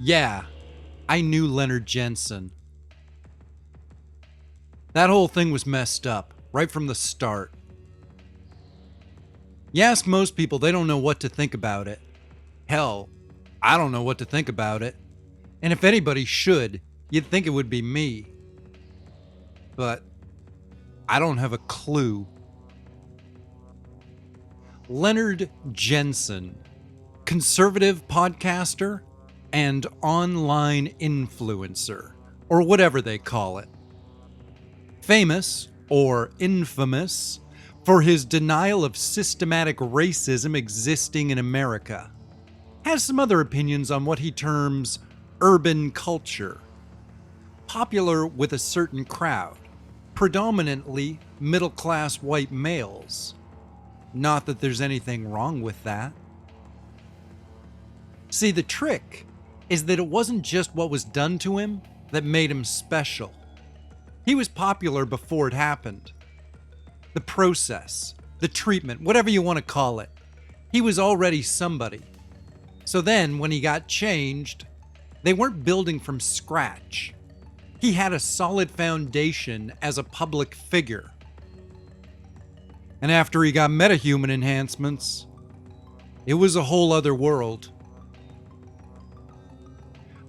Yeah, I knew Leonard Jensen. That whole thing was messed up, right from the start. You ask most people, they don't know what to think about it. Hell, I don't know what to think about it. And if anybody should, you'd think it would be me. But I don't have a clue. Leonard Jensen, conservative podcaster and online influencer, or whatever they call it. Famous, or infamous, for his denial of systematic racism existing in America. Has some other opinions on what he terms urban culture. Popular with a certain crowd, predominantly middle-class white males. Not that there's anything wrong with that. See, the trick is that it wasn't just what was done to him that made him special. He was popular before it happened. The process, the treatment, whatever you want to call it. He was already somebody. So then, when he got changed, they weren't building from scratch. He had a solid foundation as a public figure. And after he got metahuman enhancements, it was a whole other world.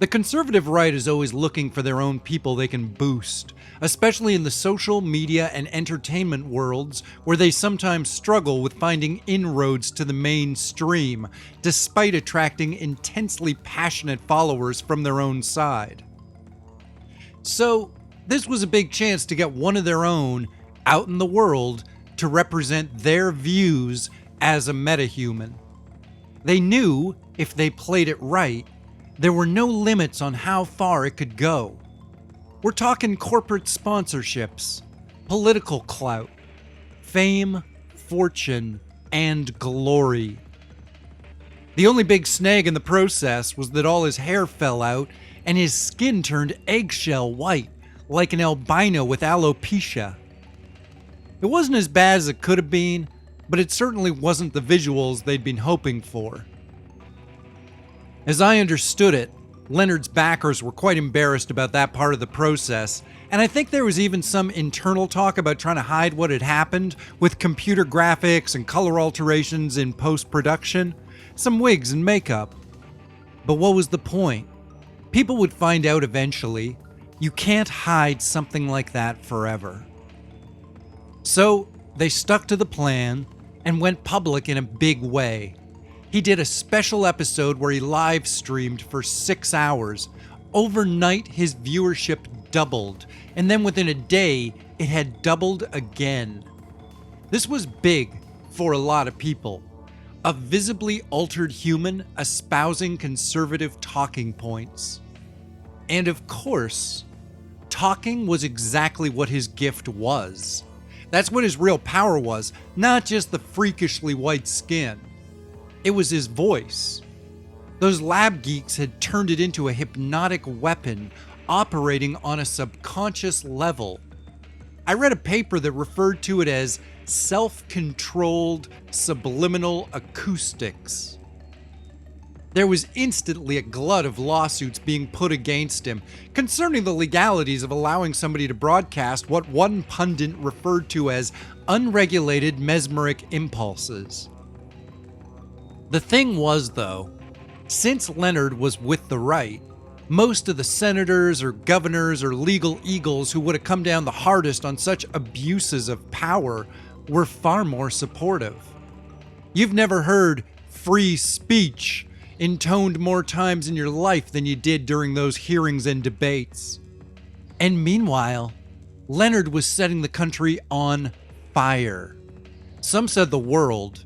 The conservative right is always looking for their own people they can boost, especially in the social media and entertainment worlds where they sometimes struggle with finding inroads to the mainstream, despite attracting intensely passionate followers from their own side. So, this was a big chance to get one of their own out in the world to represent their views as a metahuman. They knew if they played it right, there were no limits on how far it could go. We're talking corporate sponsorships, political clout, fame, fortune, and glory. The only big snag in the process was that all his hair fell out and his skin turned eggshell white, like an albino with alopecia. It wasn't as bad as it could have been, but it certainly wasn't the visuals they'd been hoping for. As I understood it, Leonard's backers were quite embarrassed about that part of the process, and I think there was even some internal talk about trying to hide what had happened with computer graphics and color alterations in post-production, some wigs and makeup. But what was the point? People would find out eventually. You can't hide something like that forever. So, they stuck to the plan and went public in a big way. He did a special episode where he live streamed for 6 hours. Overnight, his viewership doubled, and then within a day, it had doubled again. This was big for a lot of people. A visibly altered human espousing conservative talking points. And of course, talking was exactly what his gift was. That's what his real power was, not just the freakishly white skin. It was his voice. Those lab geeks had turned it into a hypnotic weapon operating on a subconscious level. I read a paper that referred to it as self-controlled subliminal acoustics. There was instantly a glut of lawsuits being put against him concerning the legalities of allowing somebody to broadcast what one pundit referred to as unregulated mesmeric impulses. The thing was, though, since Leonard was with the right, most of the senators or governors or legal eagles who would have come down the hardest on such abuses of power were far more supportive. You've never heard free speech intoned more times in your life than you did during those hearings and debates. And meanwhile, Leonard was setting the country on fire. Some said the world.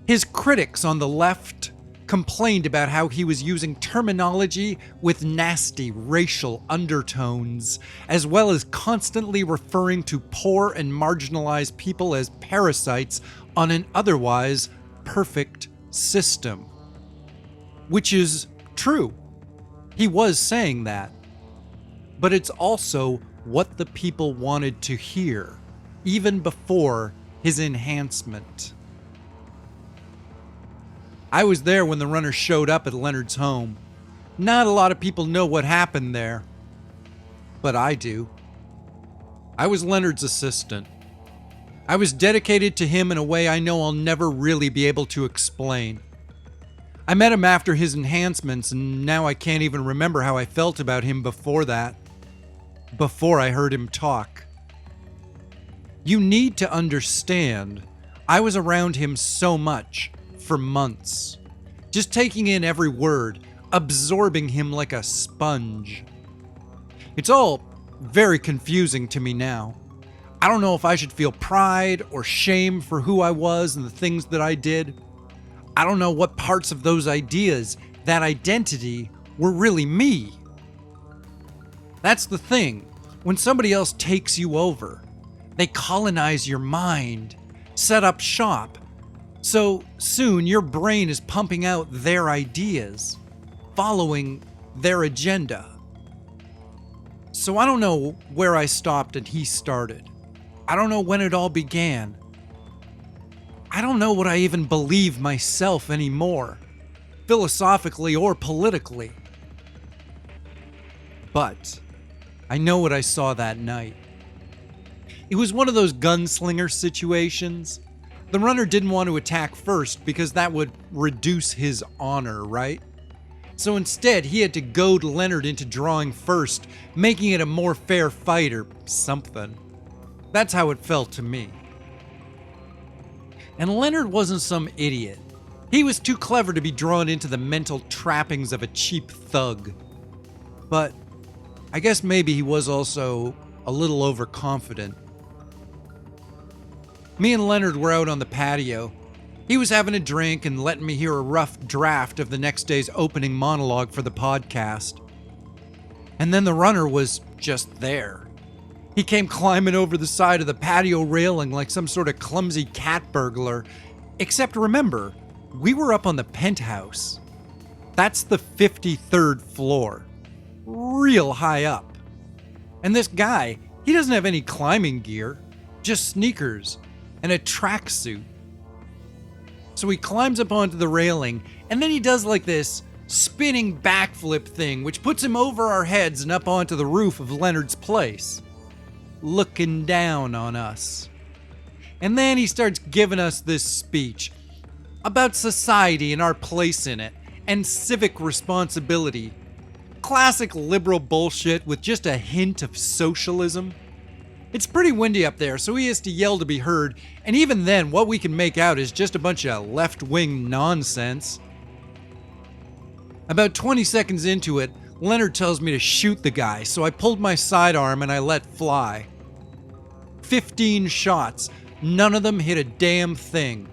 His critics on the left complained about how he was using terminology with nasty racial undertones, as well as constantly referring to poor and marginalized people as parasites on an otherwise perfect system. Which is true. He was saying that. But it's also what the people wanted to hear, even before his enhancement. I was there when the runners showed up at Leonard's home. Not a lot of people know what happened there, but I do. I was Leonard's assistant. I was dedicated to him in a way I know I'll never really be able to explain. I met him after his enhancements, and now I can't even remember how I felt about him before that. Before I heard him talk. You need to understand, I was around him so much, for months. Just taking in every word, absorbing him like a sponge. It's all very confusing to me now. I don't know if I should feel pride or shame for who I was and the things that I did. I don't know what parts of those ideas, that identity, were really me. That's the thing. When somebody else takes you over, they colonize your mind, set up shop. So soon your brain is pumping out their ideas, following their agenda. So I don't know where I stopped and he started. I don't know when it all began. I don't know what I even believe myself anymore, philosophically or politically. But I know what I saw that night. It was one of those gunslinger situations. The runner didn't want to attack first because that would reduce his honor, right? So instead, he had to goad Leonard into drawing first, making it a more fair fight or something. That's how it felt to me. And Leonard wasn't some idiot. He was too clever to be drawn into the mental trappings of a cheap thug. But I guess maybe he was also a little overconfident. Me and Leonard were out on the patio. He was having a drink and letting me hear a rough draft of the next day's opening monologue for the podcast. And then the runner was just there. He came climbing over the side of the patio railing like some sort of clumsy cat burglar. Except remember, we were up on the penthouse. That's the 53rd floor. Real high up. And this guy, he doesn't have any climbing gear, just sneakers and a tracksuit. So he climbs up onto the railing, and then he does like this spinning backflip thing, which puts him over our heads and up onto the roof of Leonard's place, looking down on us. And then he starts giving us this speech about society and our place in it, and civic responsibility. Classic liberal bullshit with just a hint of socialism. It's pretty windy up there, so he has to yell to be heard, and even then, what we can make out is just a bunch of left-wing nonsense. About 20 seconds into it, Leonard tells me to shoot the guy, so I pulled my sidearm and I let fly. 15 shots, none of them hit a damn thing.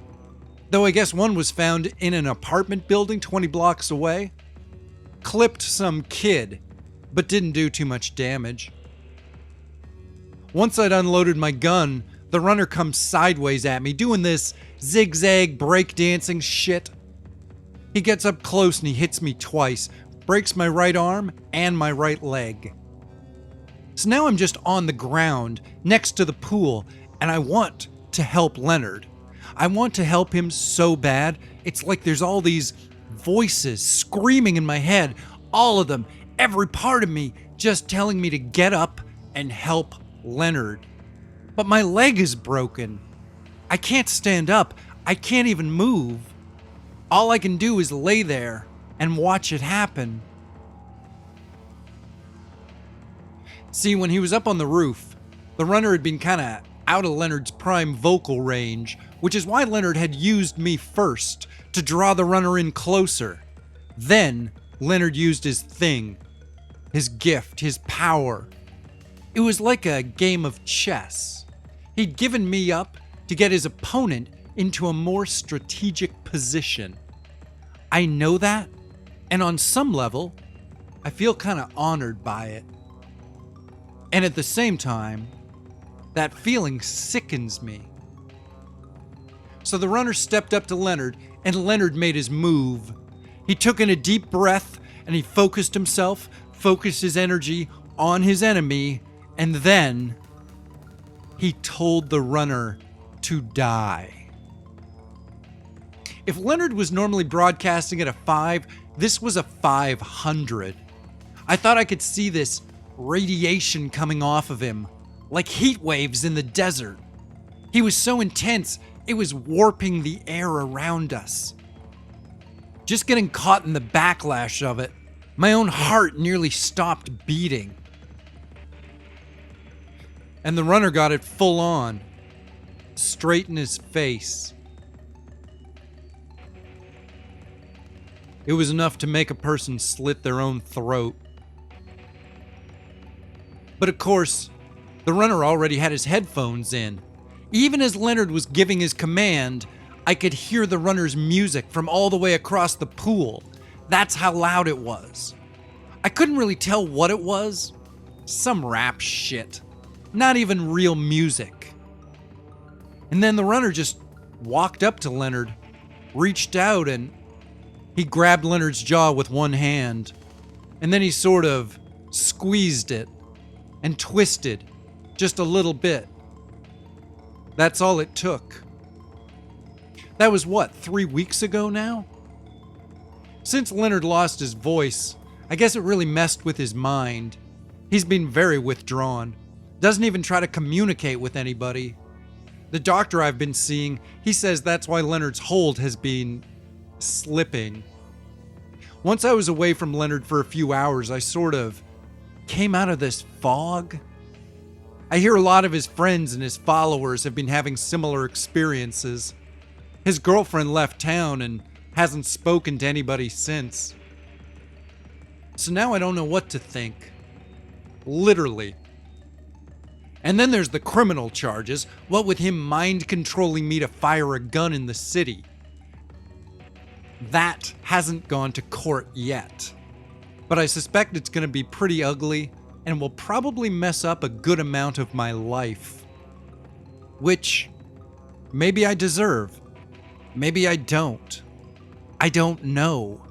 Though I guess one was found in an apartment building 20 blocks away. Clipped some kid, but didn't do too much damage. Once I'd unloaded my gun, the runner comes sideways at me, doing this zigzag breakdancing shit. He gets up close and he hits me twice, breaks my right arm and my right leg. So now I'm just on the ground, next to the pool, and I want to help Leonard. I want to help him so bad, it's like there's all these voices screaming in my head, all of them, every part of me, just telling me to get up and help Leonard. But my leg is broken. I can't stand up. I can't even move. All I can do is lay there and watch it happen. See, when he was up on the roof, the runner had been kinda out of Leonard's prime vocal range, which is why Leonard had used me first to draw the runner in closer. Then Leonard used his thing, his gift, his power. It was like a game of chess. He'd given me up to get his opponent into a more strategic position. I know that, and on some level, I feel kind of honored by it. And at the same time, that feeling sickens me. So the runner stepped up to Leonard, and Leonard made his move. He took in a deep breath, and he focused himself, focused his energy on his enemy, and then he told the runner to die. If Leonard was normally broadcasting at a 5, This was a 500. I thought I could see this radiation coming off of him, like heat waves in the desert. He was so intense, it was warping the air around us. Just getting caught in the backlash of it, my own heart nearly stopped beating. And the runner got it full on, straight in his face. It was enough to make a person slit their own throat. But of course, the runner already had his headphones in. Even as Leonard was giving his command, I could hear the runner's music from all the way across the pool. That's how loud it was. I couldn't really tell what it was. Some rap shit. Not even real music. And then the runner just walked up to Leonard, reached out, and he grabbed Leonard's jaw with one hand. And then he sort of squeezed it and twisted just a little bit. That's all it took. That was what, 3 weeks ago now? Since Leonard lost his voice, I guess it really messed with his mind. He's been very withdrawn. Doesn't even try to communicate with anybody. The doctor I've been seeing, he says that's why Leonard's hold has been slipping. Once I was away from Leonard for a few hours, I sort of came out of this fog. I hear a lot of his friends and his followers have been having similar experiences. His girlfriend left town and hasn't spoken to anybody since. So now I don't know what to think. Literally. And then there's the criminal charges, what with him mind controlling me to fire a gun in the city. That hasn't gone to court yet. But I suspect it's going to be pretty ugly and will probably mess up a good amount of my life. Which maybe I deserve. Maybe I don't. I don't know.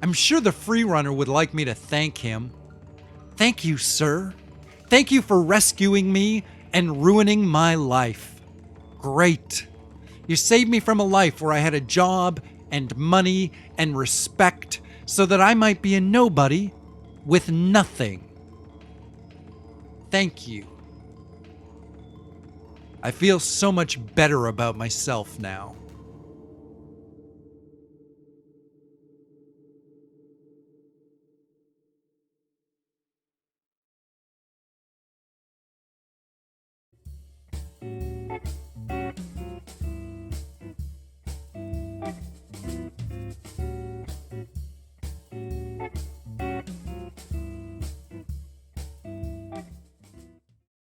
I'm sure the free runner would like me to thank him. Thank you, sir. Thank you for rescuing me and ruining my life. Great. You saved me from a life where I had a job and money and respect so that I might be a nobody with nothing. Thank you. I feel so much better about myself now.